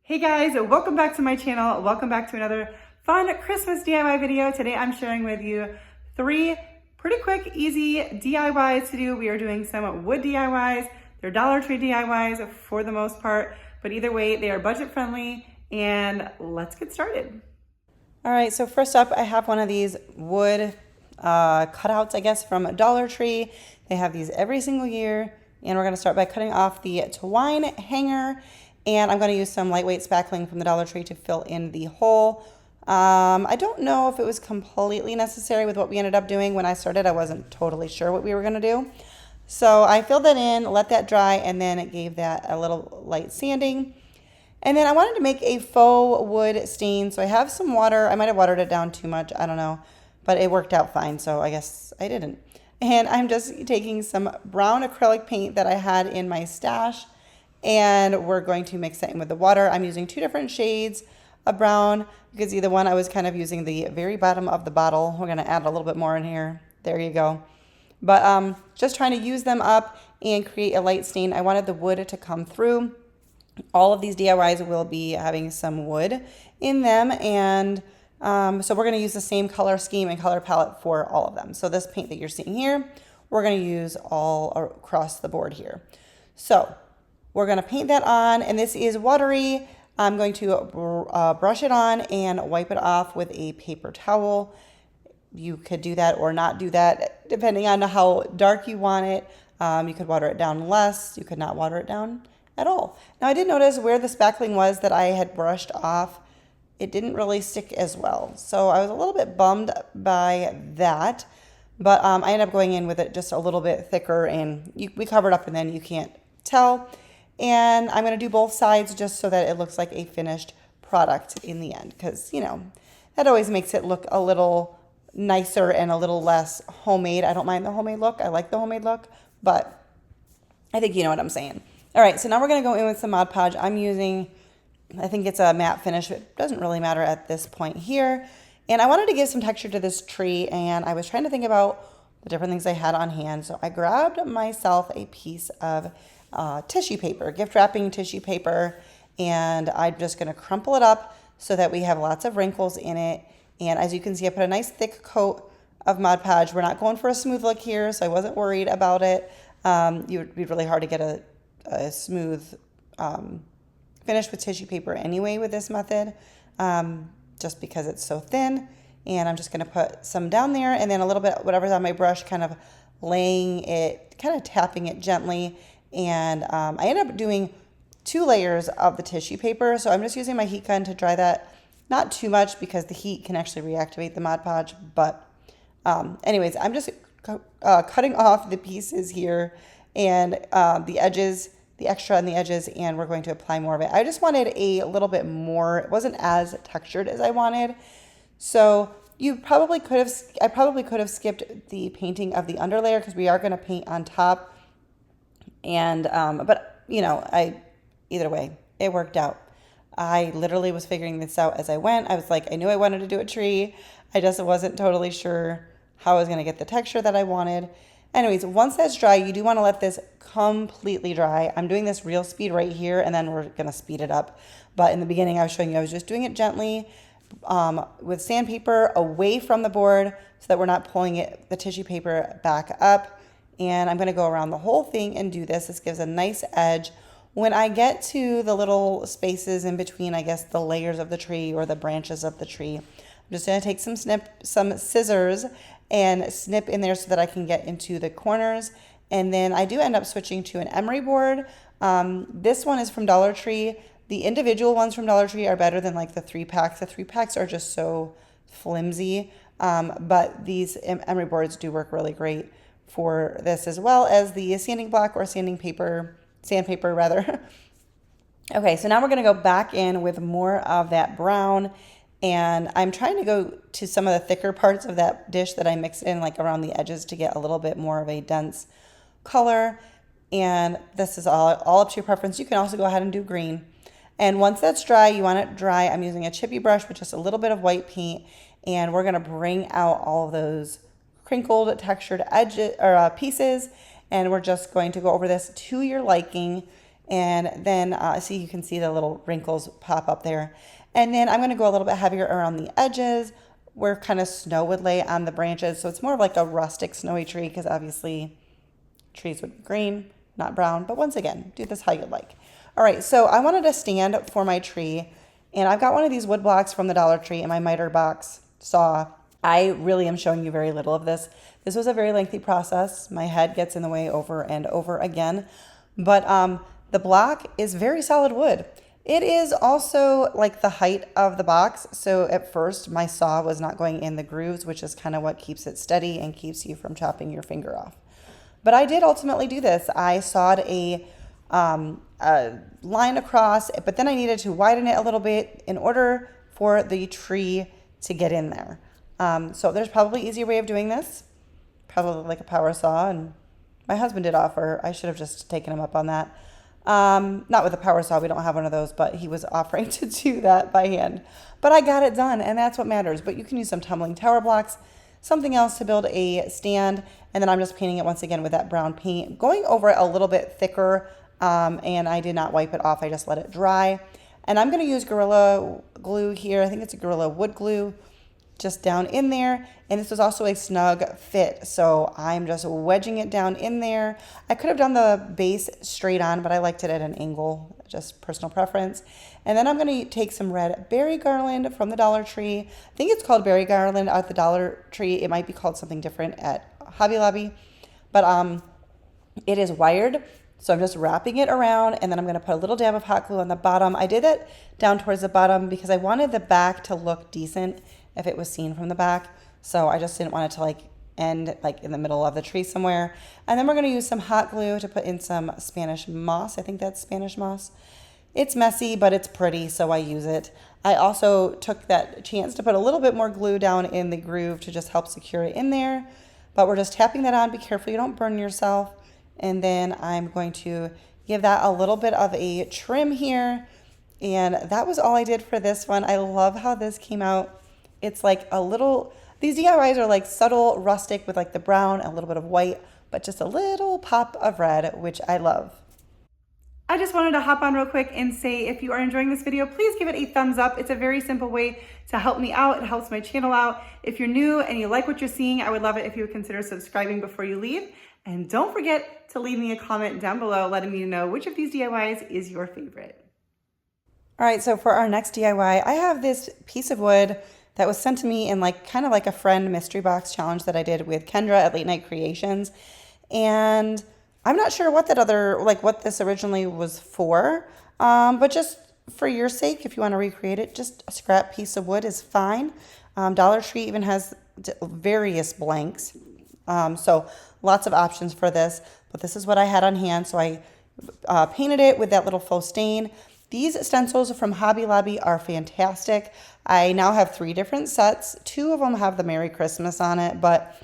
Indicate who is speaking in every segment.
Speaker 1: Hey guys, welcome back to my channel. Welcome back to another fun Christmas DIY video. Today I'm sharing with you 3 pretty quick, easy DIYs to do. We are doing some wood DIYs. They're Dollar Tree DIYs for the most part, but either way, they are budget friendly, and let's get started. All right, so first up, I have one of these wood cutouts, I guess, from Dollar Tree. They have these every single year, and we're gonna start by cutting off the twine hanger. And I'm going to use some lightweight spackling from the Dollar Tree to fill in the hole. I don't know if it was completely necessary with what we ended up doing. When I started, I wasn't totally sure what we were going to do. So I filled that in, let that dry, and then it gave that a little light sanding. And then I wanted to make a faux wood stain. So I have some water. I might have watered it down too much. I don't know. But it worked out fine, so I guess I didn't. And I'm just taking some brown acrylic paint that I had in my stash, and we're going to mix that in with the water. I'm using 2 different shades of brown. You can see the one I was kind of using the very bottom of the bottle. We're going to add a little bit more in here. There you go. But just trying to use them up and create a light stain. I wanted the wood to come through. All of these DIYs will be having some wood in them, and so we're going to use the same color scheme and color palette for all of them. So this paint that you're seeing here, we're going to use all across the board here. So we're going to paint that on, and this is watery. I'm going to brush it on and wipe it off with a paper towel. You could do that or not do that, depending on how dark you want it. You could water it down less. You could not water it down at all. Now, I did notice where the spackling was that I had brushed off, it didn't really stick as well. So I was a little bit bummed by that, but I ended up going in with it just a little bit thicker, and we covered up and then you can't tell. And I'm going to do both sides just so that it looks like a finished product in the end, because, you know, that always makes it look a little nicer and a little less homemade. I don't mind the homemade look. I like the homemade look, but I think you know what I'm saying. All right, so now we're going to go in with some Mod Podge. I'm using, I think it's a matte finish. It doesn't really matter at this point here. And I wanted to give some texture to this tree, and I was trying to think about the different things I had on hand. So I grabbed myself a piece of tissue paper, gift wrapping tissue paper, and I'm just going to crumple it up so that we have lots of wrinkles in it. And as you can see, I put a nice thick coat of Mod Podge. We're not going for a smooth look here, so I wasn't worried about it. It would be really hard to get a smooth finish with tissue paper anyway with this method, just because it's so thin. And I'm just going to put some down there, and then a little bit, whatever's on my brush, kind of laying it, kind of tapping it gently. And I ended up doing 2 layers of the tissue paper. So I'm just using my heat gun to dry that. Not too much, because the heat can actually reactivate the Mod Podge. But anyways, I'm just cutting off the pieces here and the edges, the extra on the edges, and we're going to apply more of it. I just wanted a little bit more. It wasn't as textured as I wanted. So I probably could have skipped the painting of the underlayer, because we are going to paint on top. And, but you know, either way, it worked out. I literally was figuring this out as I went. I was like, I knew I wanted to do a tree. I just wasn't totally sure how I was going to get the texture that I wanted. Anyways, once that's dry, you do want to let this completely dry. I'm doing this real speed right here, and then we're going to speed it up. But in the beginning, I was showing you, I was just doing it gently with sandpaper away from the board so that we're not pulling the tissue paper back up. And I'm going to go around the whole thing and do this. This gives a nice edge. When I get to the little spaces in between, I guess, the layers of the tree or the branches of the tree, I'm just going to take some scissors and snip in there so that I can get into the corners. And then I do end up switching to an emery board. This one is from Dollar Tree. The individual ones from Dollar Tree are better than like the 3-packs. The 3-packs are just so flimsy. But these emery boards do work really great for this, as well as the sanding block or sandpaper rather. Okay, so now we're going to go back in with more of that brown, and I'm trying to go to some of the thicker parts of that dish that I mixed in, like around the edges, to get a little bit more of a dense color. And this is all up to your preference. You can also go ahead and do green. And once that's dry, you want it dry. I'm using a chippy brush with just a little bit of white paint, and we're going to bring out all of those crinkled, textured edges or pieces, and we're just going to go over this to your liking. And then see, you can see the little wrinkles pop up there. And then I'm going to go a little bit heavier around the edges where kind of snow would lay on the branches. So it's more of like a rustic snowy tree, because obviously trees would be green, not brown. But once again, do this how you like. All right, so I wanted a stand for my tree, and I've got one of these wood blocks from the Dollar Tree in my miter box saw. I really am showing you very little of this. This was a very lengthy process. My head gets in the way over and over again. But the block is very solid wood. It is also like the height of the box. So at first my saw was not going in the grooves, which is kind of what keeps it steady and keeps you from chopping your finger off. But I did ultimately do this. I sawed a line across, but then I needed to widen it a little bit in order for the tree to get in there. So there's probably an easier way of doing this, probably like a power saw, and my husband did offer. I should have just taken him up on that. Not with a power saw, we don't have one of those, but he was offering to do that by hand. But I got it done, and that's what matters. But you can use some tumbling tower blocks, something else to build a stand, and then I'm just painting it once again with that brown paint, going over it a little bit thicker, and I did not wipe it off. I just let it dry. And I'm going to use Gorilla Glue here. I think it's a Gorilla Wood Glue, just down in there. And this was also a snug fit, so I'm just wedging it down in there. I could have done the base straight on, but I liked it at an angle, just personal preference. And then I'm going to take some red berry garland from the Dollar Tree. I think it's called berry garland at the Dollar Tree. It might be called something different at Hobby Lobby, but it is wired. So I'm just wrapping it around, and then I'm going to put a little dab of hot glue on the bottom. I did it down towards the bottom because I wanted the back to look decent if it was seen from the back. So I just didn't want it to like end like in the middle of the tree somewhere. And then we're going to use some hot glue to put in some Spanish moss. I think that's Spanish moss. It's messy, but it's pretty, so I use it. I also took that chance to put a little bit more glue down in the groove to just help secure it in there. But we're just tapping that on. Be careful you don't burn yourself. And then I'm going to give that a little bit of a trim here. And that was all I did for this one. I love how this came out. It's like a little, these DIYs are like subtle rustic with like the brown, a little bit of white, but just a little pop of red, which I love. I just wanted to hop on real quick and say, if you are enjoying this video, please give it a thumbs up. It's a very simple way to help me out. It helps my channel out. If you're new and you like what you're seeing, I would love it if you would consider subscribing before you leave. And don't forget to leave me a comment down below letting me know which of these DIYs is your favorite. All right, so for our next DIY, I have this piece of wood that was sent to me in like kind of like a friend mystery box challenge that I did with Kendra at Late Night Creations. And I'm not sure what that other, like what this originally was for, but just for your sake, if you want to recreate it, just a scrap piece of wood is fine. Dollar Tree even has various blanks. So lots of options for this, but this is what I had on hand. So I painted it with that little faux stain. These stencils from Hobby Lobby are fantastic. I now have 3 different sets. 2 of them have the Merry Christmas on it, but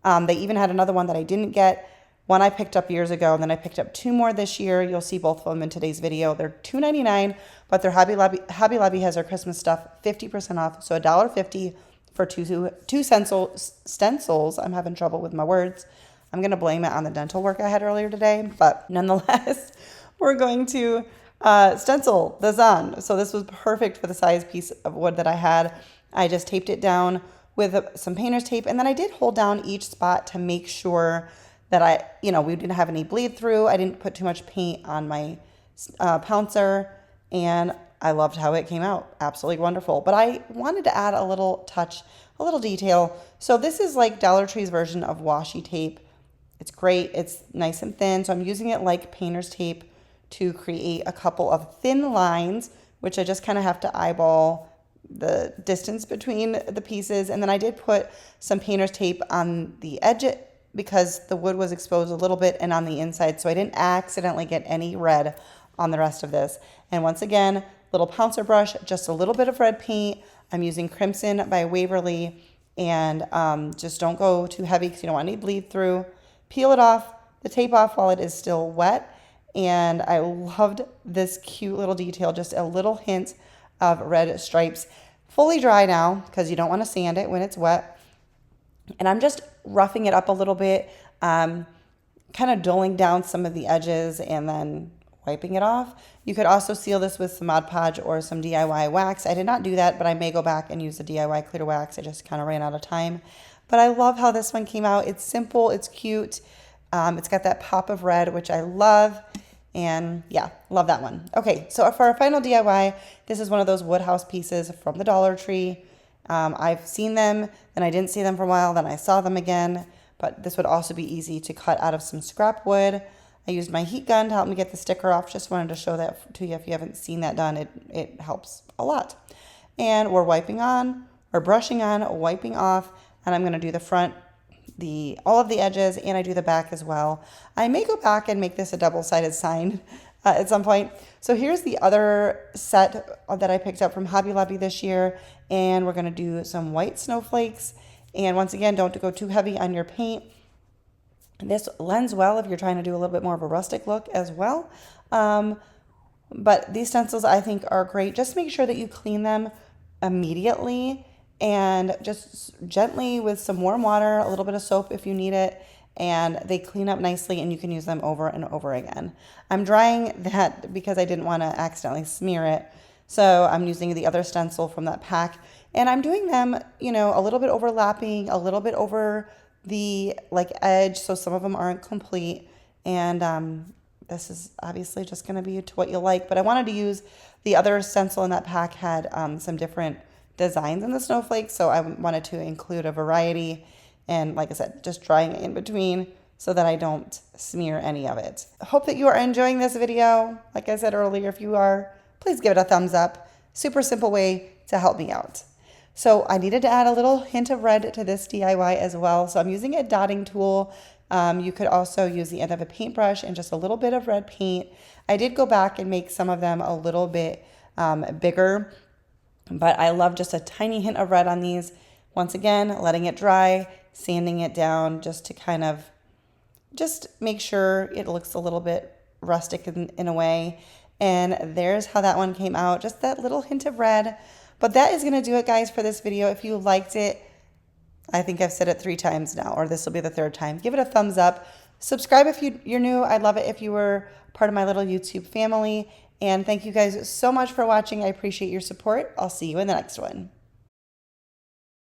Speaker 1: they even had another one that I didn't get. One I picked up years ago, and then I picked up 2 more this year. You'll see both of them in today's video. They're $2.99, but their Hobby Lobby has their Christmas stuff 50% off, so $1.50 for two stencils. I'm having trouble with my words. I'm going to blame it on the dental work I had earlier today, but nonetheless, we're going to stencil this on. So this was perfect for the size piece of wood that I had. I just taped it down with some painter's tape, and then I did hold down each spot to make sure that we didn't have any bleed through. I didn't put too much paint on my pouncer, and I loved how it came out. Absolutely wonderful. But I wanted to add a little touch, a little detail. So this is like Dollar Tree's version of washi tape. It's great. It's nice and thin. So I'm using it like painter's tape to create a couple of thin lines, which I just kind of have to eyeball the distance between the pieces. And then I did put some painter's tape on the edge because the wood was exposed a little bit and on the inside, so I didn't accidentally get any red on the rest of this. And once again, little pouncer brush, just a little bit of red paint. I'm using Crimson by Waverly, and just don't go too heavy because you don't want any bleed through. Peel it off, the tape off while it is still wet. And I loved this cute little detail, just a little hint of red stripes. Fully dry now because you don't want to sand it when it's wet. And I'm just roughing it up a little bit, kind of dulling down some of the edges and then wiping it off. You could also seal this with some Mod Podge or some DIY wax. I did not do that, but I may go back and use the DIY clear wax. I just kind of ran out of time. But I love how this one came out. It's simple, it's cute. It's got that pop of red, which I love. And yeah, love that one. Okay, so for our final DIY, this is one of those wood house pieces from the Dollar Tree. I've seen them, then I didn't see them for a while, then I saw them again. But this would also be easy to cut out of some scrap wood. I used my heat gun to help me get the sticker off. Just wanted to show that to you if you haven't seen that done. It helps a lot. And we're wiping on, or brushing on, wiping off, and I'm gonna do the front, all of the edges, and I do the back as well. I may go back and make this a double-sided sign at some point. So here's the other set that I picked up from Hobby Lobby this year, and we're gonna do some white snowflakes. And once again, don't go too heavy on your paint. This lends well if you're trying to do a little bit more of a rustic look as well. But these stencils I think are great. Just make sure that you clean them immediately and just gently with some warm water, a little bit of soap if you need it, and they clean up nicely and you can use them over and over again. I'm drying that because I didn't want to accidentally smear it. So I'm using the other stencil from that pack, and I'm doing them, you know, a little bit overlapping, a little bit over the edge, so some of them aren't complete. And this is obviously just going to be to what you like, but I wanted to use the other stencil in that pack had some different designs in the snowflakes, so I wanted to include a variety, and like I said, just drying it in between so that I don't smear any of it. I hope that you are enjoying this video. Like I said earlier, if you are, please give it a thumbs up. Super simple way to help me out. So I needed to add a little hint of red to this DIY as well. So I'm using a dotting tool. You could also use the end of a paintbrush and just a little bit of red paint. I did go back and make some of them a little bit bigger, but I love just a tiny hint of red on these. Once again, letting it dry, sanding it down just to kind of just make sure it looks a little bit rustic in a way. And there's how that one came out, just that little hint of red. But that is going to do it, guys, for this video. If you liked it, I think I've said it 3 times now, or this will be the 3rd time. Give it a thumbs up. Subscribe if you're new. I'd love it if you were part of my little YouTube family. And thank you guys so much for watching. I appreciate your support. I'll see you in the next one.